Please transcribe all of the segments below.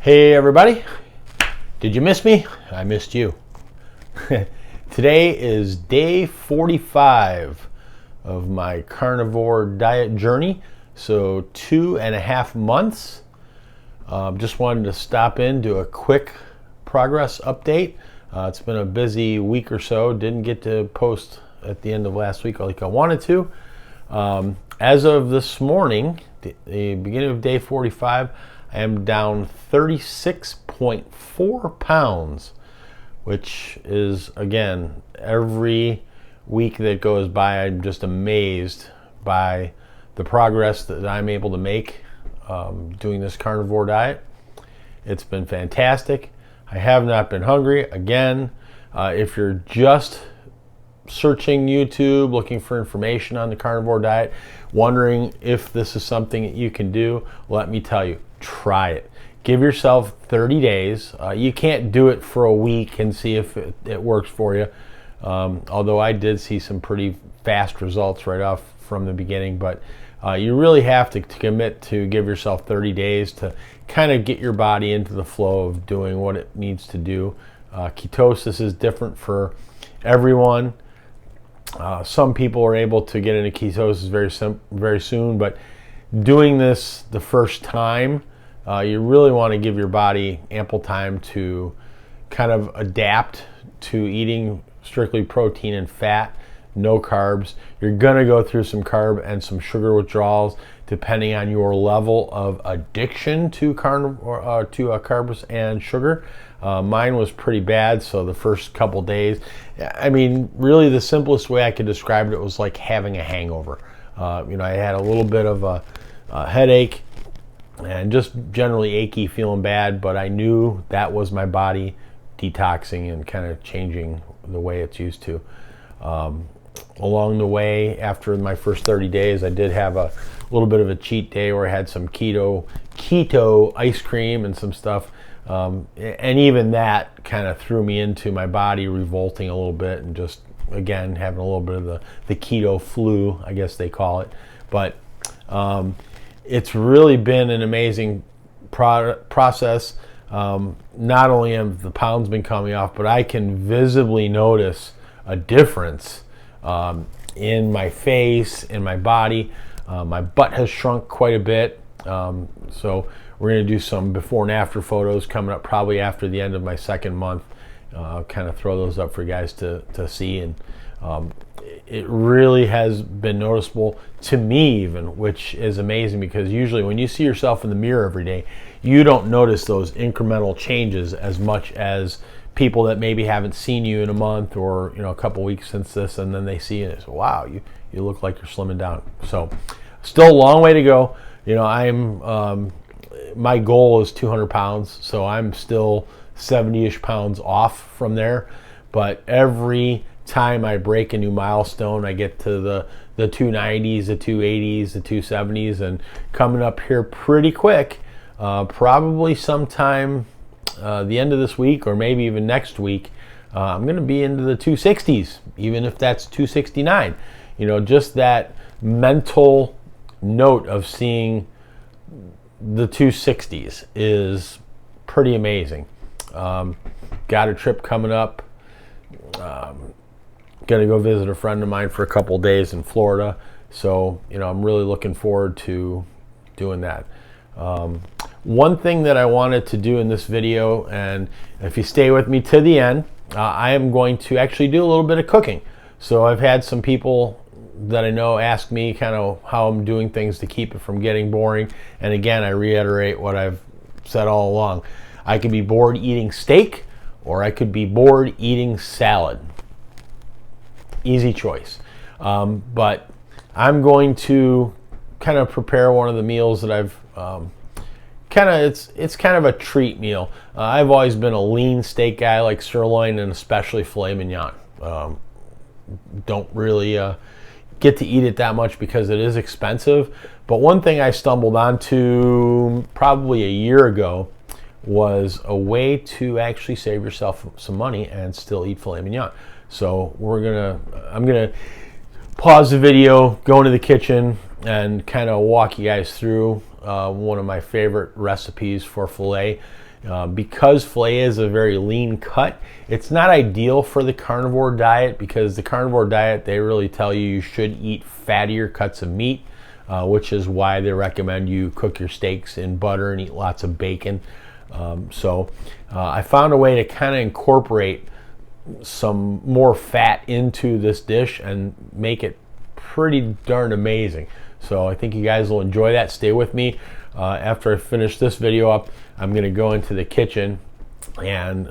Hey everybody, did you miss me? I missed you. Today is day 45 of my carnivore diet journey, so 2.5 months. Just wanted to stop in, do a quick progress update. It's been a busy week or so, didn't get to post at the end of last week like I wanted to. As of this morning, the beginning of day 45, I am down 36.4 pounds, which is, again, every week that goes by, I'm just amazed by the progress that I'm able to make doing this carnivore diet. It's been fantastic. I have not been hungry. Again, if you're just searching YouTube, looking for information on the carnivore diet, wondering if this is something that you can do, let me tell you, try it. Give yourself 30 days. You can't do it for a week and see if it works for you. Although I did see some pretty fast results right off from the beginning, but you really have to commit to give yourself 30 days to kind of get your body into the flow of doing what it needs to do. Ketosis is different for everyone. Some people are able to get into ketosis very soon, but doing this the first time, you really want to give your body ample time to kind of adapt to eating strictly protein and fat, no carbs. You're going to go through some carb and some sugar withdrawals depending on your level of addiction to carbs and sugar. Mine was pretty bad, so the first couple days, I mean, really the simplest way I could describe it was like having a hangover. I had a little bit of a headache and just generally achy, feeling bad, but I knew that was my body detoxing and kind of changing the way it's used to. Along the way, after my first 30 days, I did have a little bit of a cheat day where I had some keto ice cream and some stuff. And even that kind of threw me into my body revolting a little bit and just, again, having a little bit of the keto flu, I guess they call it. But it's really been an amazing process. Not only have the pounds been coming off, but I can visibly notice a difference in my face, in my body. My butt has shrunk quite a bit. So we're going to do some before and after photos coming up probably after the end of my second month. I'll kind of throw those up for you guys to see. And it really has been noticeable to me even, which is amazing because usually when you see yourself in the mirror every day, you don't notice those incremental changes as much as people that maybe haven't seen you in a month or a couple weeks since this, and then they see you and they say, wow, you look like you're slimming down. So still a long way to go. My goal is 200 pounds, so I'm still 70-ish pounds off from there. But every time I break a new milestone, I get to the 290s, the 280s, the 270s, and coming up here pretty quick, probably sometime the end of this week or maybe even next week, I'm going to be into the 260s, even if that's 269. Just that mental note of seeing the 260s is pretty amazing. Got a trip coming up. Gonna go visit a friend of mine for a couple of days in Florida, so I'm really looking forward to doing that. One thing that I wanted to do in this video, and if you stay with me to the end, I am going to actually do a little bit of cooking. So I've had some people that I know ask me kind of how I'm doing things to keep it from getting boring. And again, I reiterate what I've said all along. I could be bored eating steak, or I could be bored eating salad. Easy choice. But I'm going to kind of prepare one of the meals that I've it's kind of a treat meal. I've always been a lean steak guy, like sirloin and especially filet mignon. Don't really get to eat it that much because it is expensive. But one thing I stumbled onto probably a year ago was a way to actually save yourself some money and still eat filet mignon. So I'm gonna pause the video, go into the kitchen, and kind of walk you guys through one of my favorite recipes for filet. Because filet is a very lean cut, it's not ideal for the carnivore diet, because the carnivore diet, they really tell you should eat fattier cuts of meat, which is why they recommend you cook your steaks in butter and eat lots of bacon. So I found a way to kind of incorporate some more fat into this dish and make it pretty darn amazing. So I think you guys will enjoy that. Stay with me. After I finish this video up, I'm going to go into the kitchen and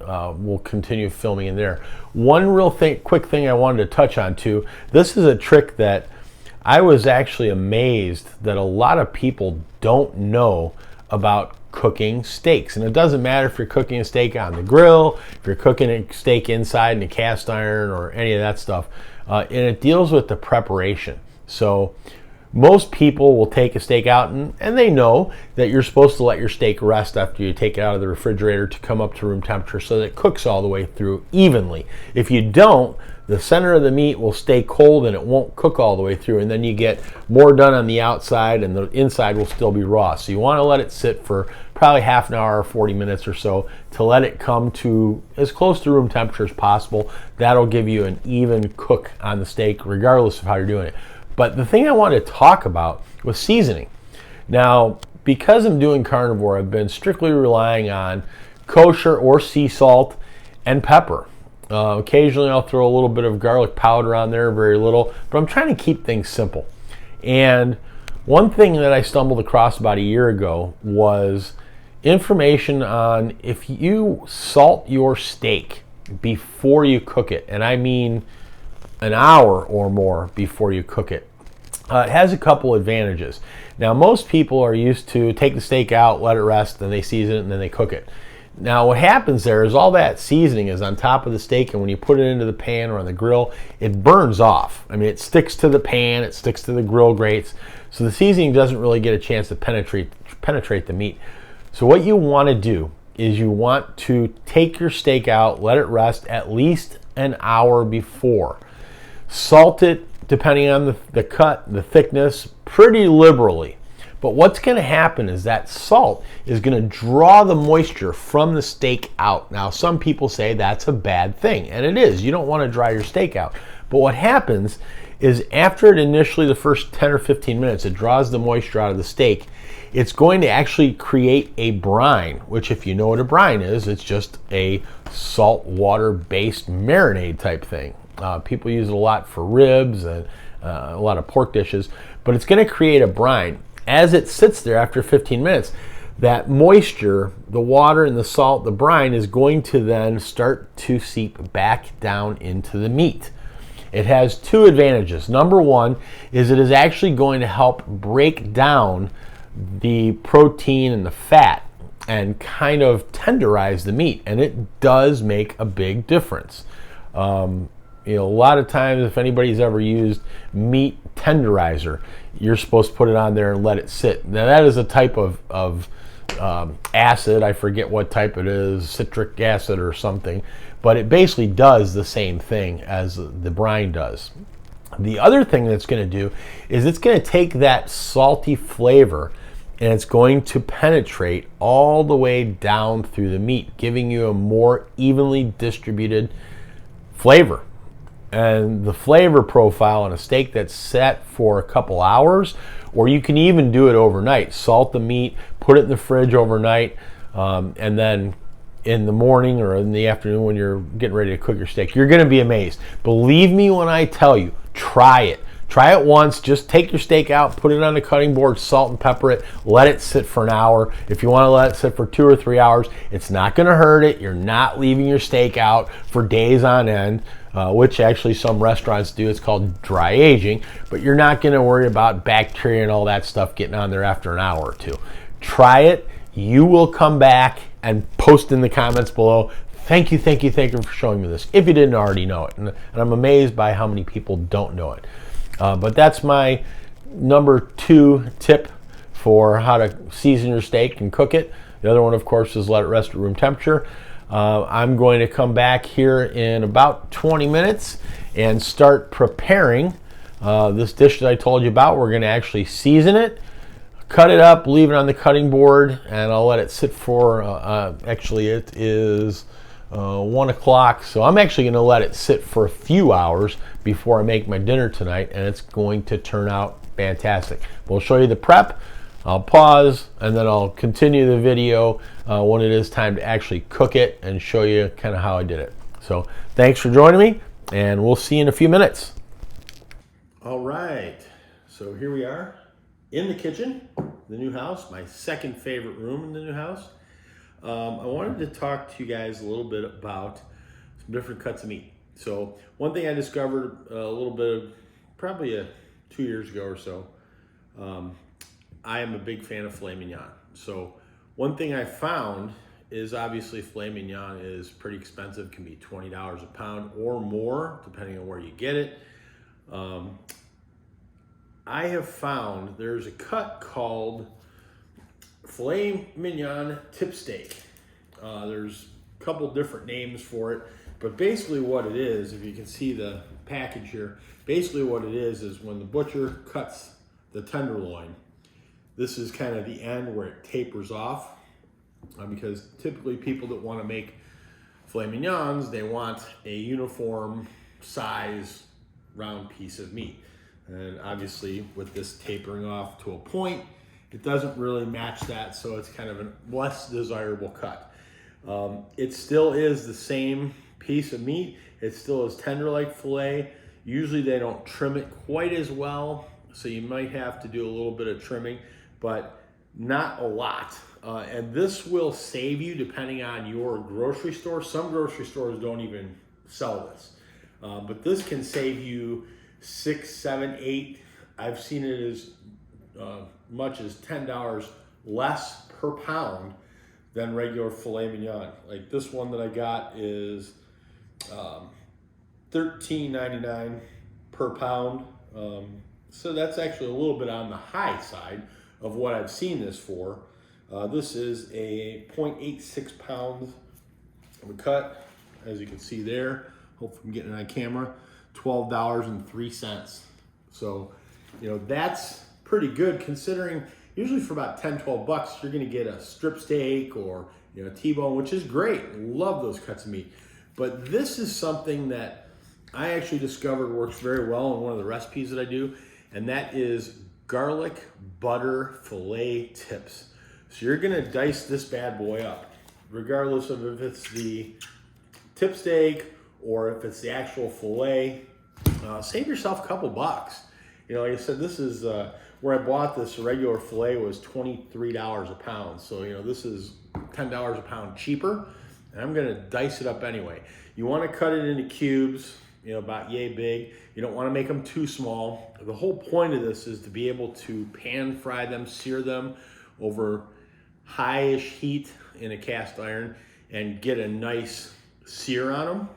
we'll continue filming in there. One real quick thing I wanted to touch on too. This is a trick that I was actually amazed that a lot of people don't know about cooking steaks. And it doesn't matter if you're cooking a steak on the grill, if you're cooking a steak inside in a cast iron or any of that stuff. And it deals with the preparation. So most people will take a steak out and they know that you're supposed to let your steak rest after you take it out of the refrigerator to come up to room temperature so that it cooks all the way through evenly. If you don't, the center of the meat will stay cold and it won't cook all the way through, and then you get more done on the outside and the inside will still be raw. So you want to let it sit for probably half an hour or 40 minutes or so to let it come to as close to room temperature as possible. That'll give you an even cook on the steak regardless of how you're doing it. But the thing I wanted to talk about was seasoning. Now, because I'm doing carnivore, I've been strictly relying on kosher or sea salt and pepper. Occasionally I'll throw a little bit of garlic powder on there, very little, but I'm trying to keep things simple. And one thing that I stumbled across about a year ago was information on if you salt your steak before you cook it, and I mean an hour or more before you cook it, it has a couple advantages. Now, most people are used to take the steak out, let it rest, then they season it, and then they cook it. Now, what happens there is all that seasoning is on top of the steak, and when you put it into the pan or on the grill, it burns off. I mean, it sticks to the pan, it sticks to the grill grates, so the seasoning doesn't really get a chance to penetrate the meat. So what you want to do is you want to take your steak out, let it rest at least an hour before. Salt it, depending on the cut, the thickness, pretty liberally. But what's going to happen is that salt is going to draw the moisture from the steak out. Now, some people say that's a bad thing, and it is. You don't want to dry your steak out. But what happens is after it initially, the first 10 or 15 minutes, it draws the moisture out of the steak. It's going to actually create a brine, which if you know what a brine is, it's just a salt water based marinade type thing. People use it a lot for ribs and a lot of pork dishes, but it's going to create a brine. As it sits there after 15 minutes, that moisture, the water and the salt, the brine is going to then start to seep back down into the meat. It has two advantages. Number one is it is actually going to help break down the protein and the fat and kind of tenderize the meat, and it does make a big difference. You know, a lot of times if anybody's ever used meat tenderizer, you're supposed to put it on there and let it sit. Now that is a type of acid, I forget what type it is, citric acid or something, but it basically does the same thing as the brine does. The other thing that's going to do is it's going to take that salty flavor and it's going to penetrate all the way down through the meat, giving you a more evenly distributed flavor. And the flavor profile on a steak that's set for a couple hours, or you can even do it overnight. Salt the meat, put it in the fridge overnight, and then in the morning or in the afternoon when you're getting ready to cook your steak, you're going to be amazed. Believe me when I tell you, try it. Try it once. Just take your steak out, put it on the cutting board, salt and pepper it, let it sit for an hour. If you want to let it sit for 2 or 3 hours, it's not going to hurt it. You're not leaving your steak out for days on end, which actually some restaurants do. It's called dry aging, but you're not going to worry about bacteria and all that stuff getting on there after an hour or two. Try it. You will come back and post in the comments below, thank you for showing me this, if you didn't already know it. And I'm amazed by how many people don't know it. But that's my number 2 tip for how to season your steak and cook it. The other one, of course, is let it rest at room temperature. I'm going to come back here in about 20 minutes and start preparing this dish that I told you about. We're going to actually season it, cut it up, leave it on the cutting board, and I'll let it sit for, actually it is 1 o'clock, so I'm actually going to let it sit for a few hours before I make my dinner tonight, and it's going to turn out fantastic. We'll show you the prep. I'll pause, and then I'll continue the video when it is time to actually cook it and show you kind of how I did it. So thanks for joining me, and we'll see you in a few minutes. All right, so here we are in the kitchen, the new house, my second favorite room in the new house. I wanted to talk to you guys a little bit about some different cuts of meat. So one thing I discovered a little bit of, probably 2 years ago or so, I am a big fan of filet mignon. So one thing I found is obviously filet mignon is pretty expensive, can be $20 a pound or more, depending on where you get it. I have found there's a cut called filet mignon tip steak. There's a couple different names for it, but basically what it is, if you can see the package here, basically what it is when the butcher cuts the tenderloin, this is kind of the end where it tapers off, because typically people that want to make filet mignons, they want a uniform size round piece of meat. And obviously with this tapering off to a point, it doesn't really match that, so it's kind of a less desirable cut. It still is the same piece of meat. It still is tender like filet. Usually they don't trim it quite as well, so you might have to do a little bit of trimming, but not a lot. And this will save you depending on your grocery store. Some grocery stores don't even sell this, but this can save you $6, $7, $8. I've seen it as much as $10 less per pound than regular filet mignon. Like this one that I got is $13.99 per pound. So that's actually a little bit on the high side of what I've seen this for. This is a 0.86 pounds of a cut, as you can see there. Hopefully I'm getting it on camera. $12.03. So, you know, that's pretty good considering usually for about 10, 12 bucks, you're gonna get a strip steak or, you know, a T-bone, which is great. Love those cuts of meat. But this is something that I actually discovered works very well in one of the recipes that I do, and that is garlic butter filet tips. So you're gonna dice this bad boy up, regardless of if it's the tip steak or if it's the actual filet. Save yourself a couple bucks. You know, like I said, this is where I bought this regular filet was $23 a pound. So, you know, this is $10 a pound cheaper, and I'm gonna dice it up anyway. You wanna cut it into cubes, you know, about yay big. You don't wanna make them too small. The whole point of this is to be able to pan fry them, sear them over high-ish heat in a cast iron and get a nice sear on them.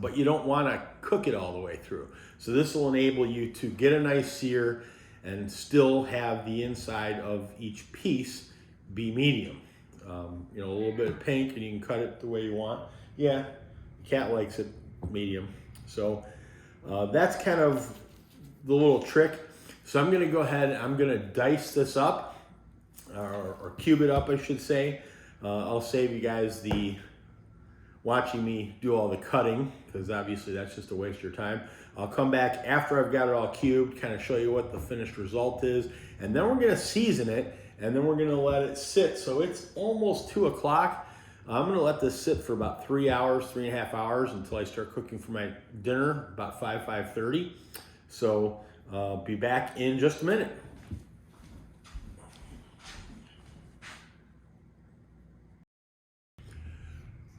But you don't want to cook it all the way through. So this will enable you to get a nice sear and still have the inside of each piece be medium. You know, a little bit of pink, and you can cut it the way you want. Yeah, cat likes it medium. So that's kind of the little trick. So I'm going to go ahead, I'm going to dice this up, or cube it up, I should say. I'll save you guys the watching me do all the cutting, because obviously that's just a waste of your time. I'll come back after I've got it all cubed, kind of show you what the finished result is, and then we're gonna season it, and then we're gonna let it sit. So it's almost 2 o'clock. I'm gonna let this sit for about 3 hours, 3.5 hours, until I start cooking for my dinner, about 5:30. So I'll be back in just a minute.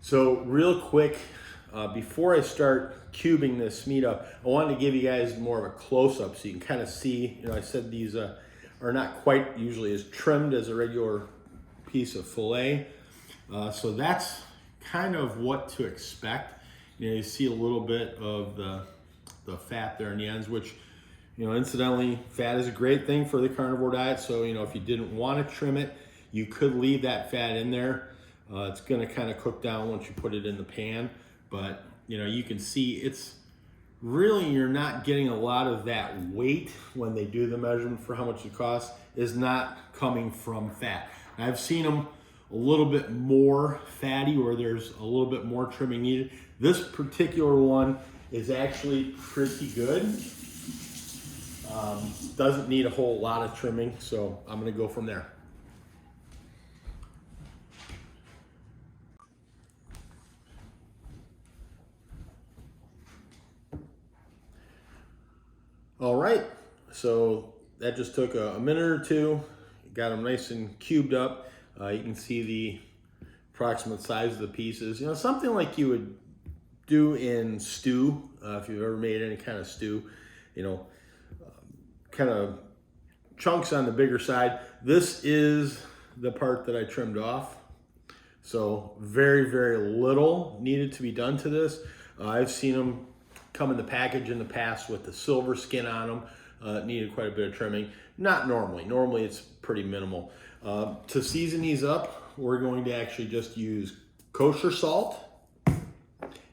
So real quick, before I start cubing this meat up, I wanted to give you guys more of a close-up so you can kind of see, you know, I said these are not quite usually as trimmed as a regular piece of filet. So that's kind of what to expect. You know, you see a little bit of the fat there in the ends, which, you know, incidentally, fat is a great thing for the carnivore diet. So, you know, if you didn't want to trim it, you could leave that fat in there. It's going to kind of cook down once you put it in the pan, but you know, you can see it's really you're not getting a lot of that weight when they do the measurement for how much it costs is not coming from fat. I've seen them a little bit more fatty where there's a little bit more trimming needed. This particular one is actually pretty good. Doesn't need a whole lot of trimming, so I'm gonna go from there. All right, so that just took a minute or two. Got them nice and cubed up. You can see the approximate size of the pieces. You know, something like you would do in stew, if you've ever made any kind of stew, you know, kind of chunks on the bigger side. This is the part that I trimmed off. So very, very little needed to be done to this. I've seen them come in the package in the past with the silver skin on them. Needed quite a bit of trimming. Not normally. Normally it's pretty minimal. To season these up, we're going to actually just use kosher salt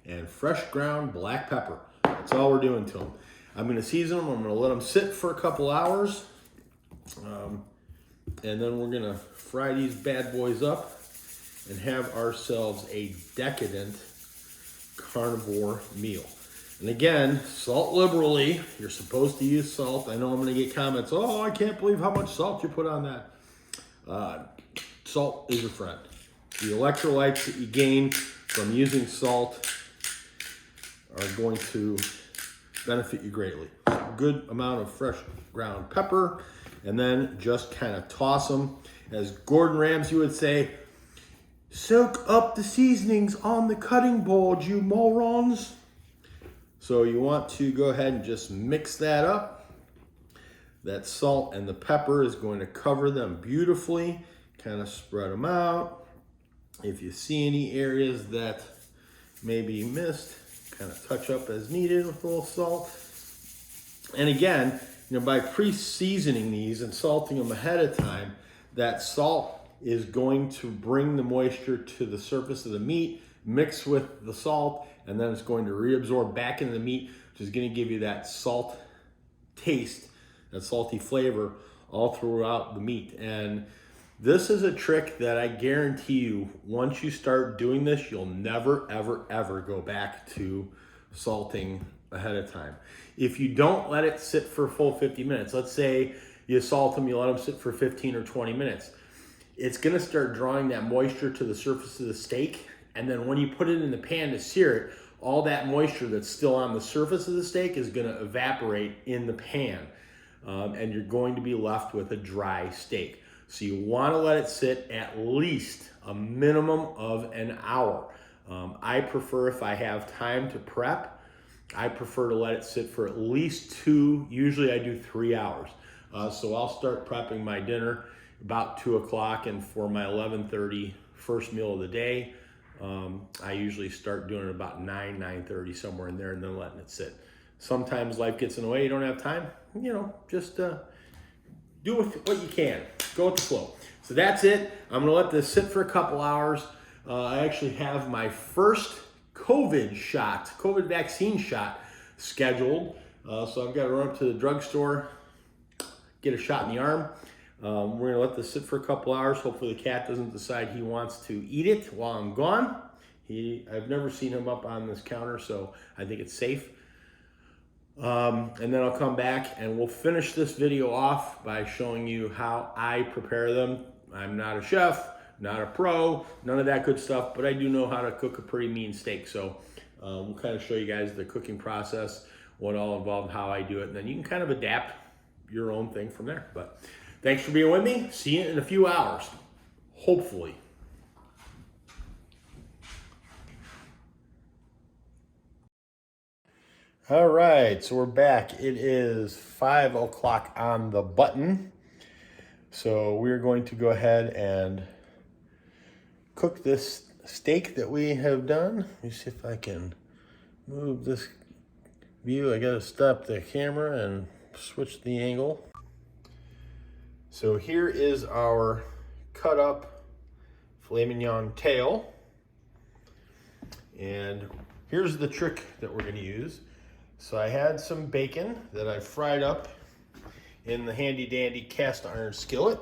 and fresh ground black pepper. That's all we're doing to them. I'm going to season them. I'm going to let them sit for a couple hours. And then we're going to fry these bad boys up and have ourselves a decadent carnivore meal. And again, salt liberally. You're supposed to use salt. I know I'm going to get comments, oh, I can't believe how much salt you put on that. Salt is your friend. The electrolytes that you gain from using salt are going to benefit you greatly. Good amount of fresh ground pepper, and then just kind of toss them. As Gordon Ramsay would say, soak up the seasonings on the cutting board, you morons. So you want to go ahead and just mix that up. That salt and the pepper is going to cover them beautifully. Kind of spread them out. If you see any areas that may be missed, kind of touch up as needed with a little salt. And again, you know, by pre-seasoning these and salting them ahead of time, that salt is going to bring the moisture to the surface of the meat, mix with the salt, and then it's going to reabsorb back into the meat, which is going to give you that salt taste, that salty flavor all throughout the meat. And this is a trick that I guarantee you, once you start doing this, you'll never, ever, ever go back to salting ahead of time. If you don't let it sit for a full 50 minutes, let's say you salt them, you let them sit for 15 or 20 minutes, it's gonna start drawing that moisture to the surface of the steak. And then when you put it in the pan to sear it, all that moisture that's still on the surface of the steak is gonna evaporate in the pan. And you're going to be left with a dry steak. So you wanna let it sit at least a minimum of an hour. I prefer, if I have time to prep, I prefer to let it sit for at least 2, usually I do 3 hours. So I'll start prepping my dinner about 2 o'clock, and for my 11:30 first meal of the day, I usually start doing it about 9:30, somewhere in there, and then letting it sit. Sometimes life gets in the way, you don't have time, you know, just do with what you can. Go with the flow. So that's it. I'm gonna let this sit for a couple hours. I actually have my first COVID vaccine shot scheduled. So I've got to run up to the drugstore, get a shot in the arm. We're gonna let this sit for a couple hours. Hopefully the cat doesn't decide he wants to eat it while I'm gone. I've never seen him up on this counter, so I think it's safe. And then I'll come back and we'll finish this video off by showing you how I prepare them. I'm not a chef, not a pro, none of that good stuff, but I do know how to cook a pretty mean steak. So we'll kind of show you guys the cooking process, what all involved, how I do it, and then you can kind of adapt your own thing from there. But thanks for being with me. See you in a few hours, hopefully. All right, so we're back. It is 5 o'clock on the button. So we're going to go ahead and cook this steak that we have done. Let me see if I can move this view. I gotta stop the camera and switch the angle. So here is our cut up filet mignon tail. And here's the trick that we're gonna use. So I had some bacon that I fried up in the handy dandy cast iron skillet.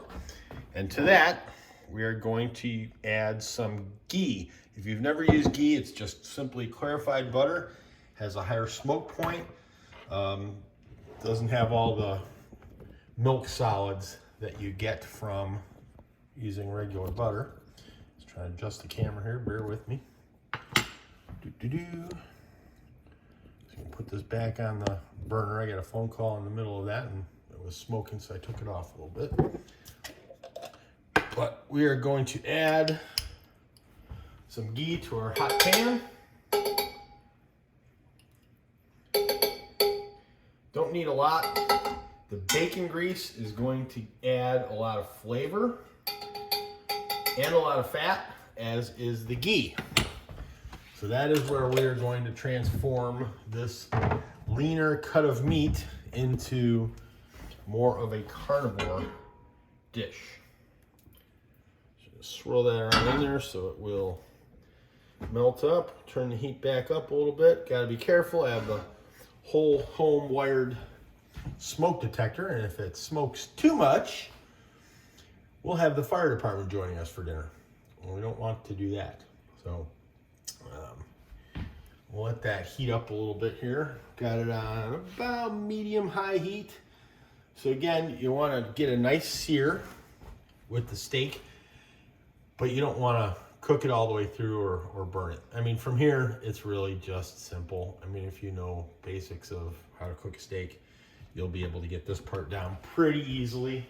And to that, we are going to add some ghee. If you've never used ghee, it's just simply clarified butter. Has a higher smoke point. Doesn't have all the milk solids that you get from using regular butter. Let's try to adjust the camera here, bear with me. So I'm gonna put this back on the burner. I got a phone call in the middle of that and it was smoking, so I took it off a little bit. But we are going to add some ghee to our hot pan. Don't need a lot. The bacon grease is going to add a lot of flavor and a lot of fat, as is the ghee. So that is where we are going to transform this leaner cut of meat into more of a carnivore dish. Just swirl that around in there so it will melt up. Turn the heat back up a little bit. Got to be careful. I have the whole home wired smoke detector, and if it smokes too much, we'll have the fire department joining us for dinner. And we don't want to do that. So we'll let that heat up a little bit here. Got it on about medium-high heat. So again, you want to get a nice sear with the steak, but you don't want to cook it all the way through or burn it. I mean, from here, it's really just simple. I mean, if you know basics of how to cook a steak, you'll be able to get this part down pretty easily.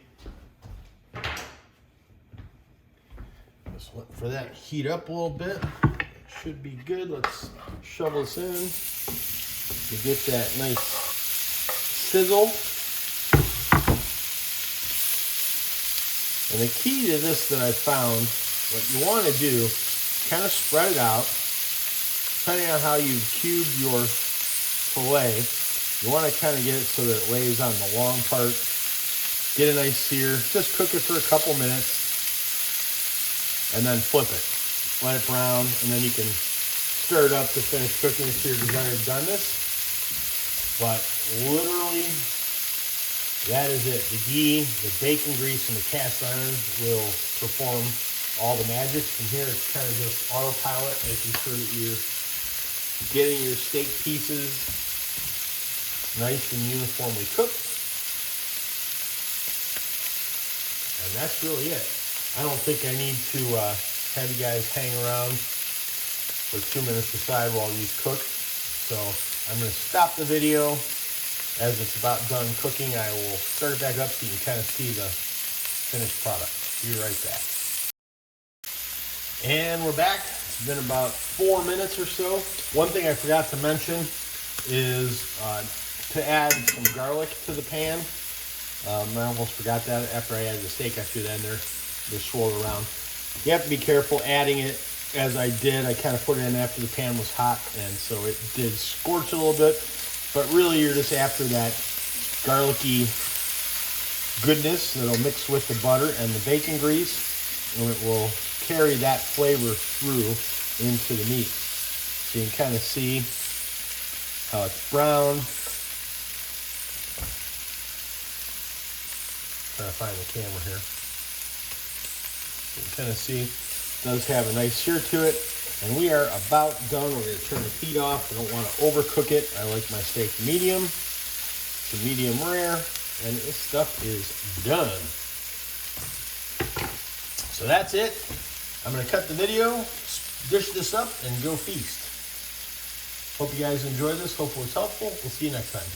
Just wait for that heat up a little bit. It should be good. Let's shovel this in to get that nice sizzle. And the key to this that I found, what you want to do, kind of spread it out. Depending on how you've cubed your fillet, you want to kind of get it so that it lays on the long part. Get a nice sear. Just cook it for a couple minutes and then flip it. Let it brown, and then you can stir it up to finish cooking it to your desired doneness. But literally, that is it. The ghee, the bacon grease, and the cast iron will perform all the magic. From here, it's kind of just autopilot, making sure that you're getting your steak pieces nice and uniformly cooked. And that's really it. I don't think I need to have you guys hang around for 2 minutes aside while these cook. So I'm going to stop the video. As it's about done cooking, I will start it back up so you can kind of see the finished product. Be right back. And we're back. It's been about 4 minutes or so. One thing I forgot to mention is to add some garlic to the pan. I almost forgot that after I added the steak. I threw that in there. Just swirl it around. You have to be careful adding it as I did. I kind of put it in after the pan was hot, and so it did scorch a little bit. But really, you're just after that garlicky goodness that'll mix with the butter and the bacon grease, and it will carry that flavor through into the meat. So you can kind of see how it's brown. Trying to find the camera here. You can kind of see it does have a nice sear to it. And we are about done. We're going to turn the heat off. I don't want to overcook it. I like my steak medium to medium rare. And this stuff is done. So that's it. I'm going to cut the video, dish this up, and go feast. Hope you guys enjoyed this. Hope it was helpful. We'll see you next time.